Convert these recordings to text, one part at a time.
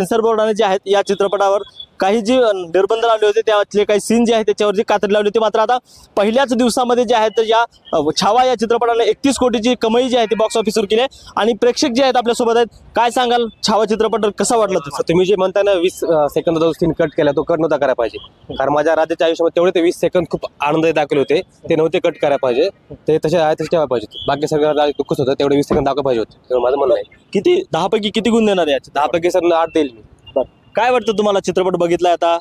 Sensor बोर्डाने जे आहेत या चित्रपटावर काही जे निर्बंध लावले होते त्यातले काही सीन जे आहेत त्याच्यावर जी कात्री लावली होती, मात्र आता पहिल्याच दिवसामध्ये जे आहेत या छावा या चित्रपटाला 31 कोटीची कमाई जी आहे ती बॉक्स ऑफिसवर केली आहे आणि प्रेक्षक जे आहेत आपल्यासोबत आहेत. काय सांगाल, छावा चित्रपट कसा वाटला तुमचा? तुम्ही जे म्हणता ना 20 सेकंद जो सीन कट केला तो कट नव्हता करायला पाहिजे, कारण माझ्या राज्याच्या आयुष्यामध्ये तेवढे ते 20 सेकंद खूप आनंददायी दाखवले होते, ते नव्हते कट करायला पाहिजे, ते तसे आहे तसे ठेवायला पाहिजे. बाकी सगळं दुःखच होतं, तेवढे 20 सेकंद दाखवायला पाहिजे होते, तेवढं माझं म्हणणं आहे. किती 10 पैकी किती गुण देणार याचे? 10 पैकी सर 8 देईल मी. काय वाटतं तुम्हाला? चित्रपट बघितलाय आता,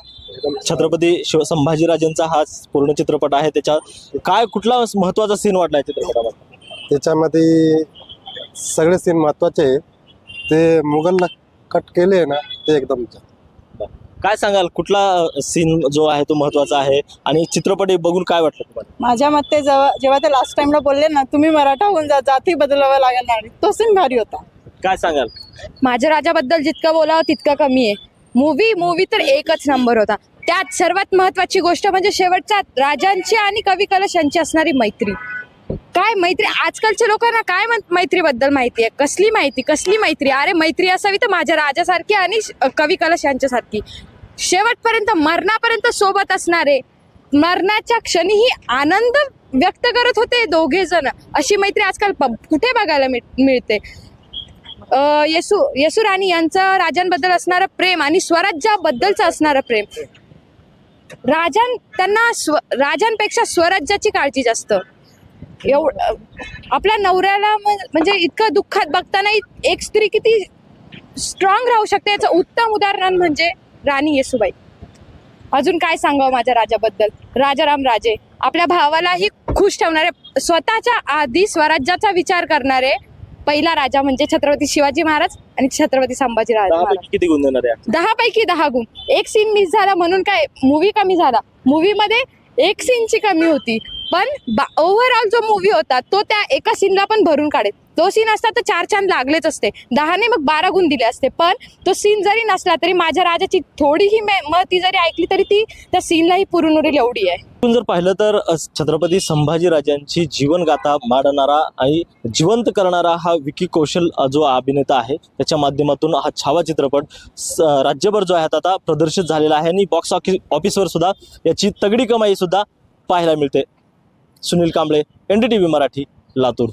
छत्रपती संभाजीराजांचा हा पूर्ण चित्रपट आहे, त्याच्या काय कुठला महत्वाचा सीन वाटलाय चित्रपटामध्ये? त्याच्यामध्ये सगळे सीन महत्वाचे आहे. ते मुघलला कट केले ना ते एकदम काय सांगाल, कुठला सीन जो आहे तो महत्वाचा आहे आणि चित्रपट बघून काय वाटलं तुम्हाला? माझ्या मते जेव्हा ते लास्ट टाइमला बोलले ना, तुम्ही मराठा होऊन जा, जाती बदलावा लागेल ना, तो सीन भारी होता. काय सांगाल? माझ्या राजाबद्दल जितकं बोलावं तितकं कमी आहे. मूवी तर एकच नंबर होता. त्यात सर्वात महत्वाची गोष्ट म्हणजे शेवटचा राजांची आणि कवी कलश यांची असणारी मैत्री. काय मैत्री, आजकालच्या लोकांना काय मैत्रीबद्दल माहिती आहे? कसली मैत्री? अरे मैत्री असावी तर माझ्या राजासारखी आणि कवी कलश यांच्यासारखी, शेवटपर्यंत मरणापर्यंत सोबत असणारे, मरणाच्या क्षणीही आनंद व्यक्त करत होते दोघे जण. अशी मैत्री आजकाल कुठे बघायला मिळते? येसू राणी यांचं राजांबद्दल असणारं प्रेम आणि स्वराज्याबद्दलचं असणारं प्रेम, त्यांना राजांपेक्षा स्वराज्याची काळजी जास्त. एवढं आपल्या नवऱ्याला म्हणजे इतकं दुःखात बघताना एक स्त्री किती स्ट्रॉंग राहू शकते याचं उत्तम उदाहरण म्हणजे राणी येसूबाई. अजून काय सांगावं माझ्या राजाबद्दल? राजाराम राजे आपल्या भावालाही खुश ठेवणारे, स्वतःच्या आधी स्वराज्याचा विचार करणारे पहिला राजा म्हणजे छत्रपती शिवाजी महाराज आणि छत्रपती संभाजी महाराज. किती गुण देणार आहे? 10 पैकी 10 गुण. एक सीन मिस झाला म्हणून काय मूवी कमी झाला? मूवी मध्ये एक सीनची कमी होती, पण ओव्हरऑल जो मूवी होता तो त्या एका सीनला पण भरून काढेल. तो सीन असता तर 4 चांद लागलेच असते, 10 ने मग 12 गुण दिले असते. पण तो सीन जरी नसला तरी माझ्या राजाची थोडीही ती जरी ऐकली तरी ती त्या सीनलाही पुरून उरेल एवढी आहे. आपण जर पाहिलं तर छत्रपती संभाजीराजांची जीवनगाथा मांडणारा आणि जिवंत करणारा हा विकी कौशल जो अभिनेता आहे, त्याच्या माध्यमातून हा छावा चित्रपट राज्यभर जो आहे आता प्रदर्शित झालेला आहे आणि बॉक्स ऑफिसवर सुद्धा याची तगडी कमाई सुद्धा पाहायला मिळते. सुनील कांबळे, NDTV मराठी, लातूर.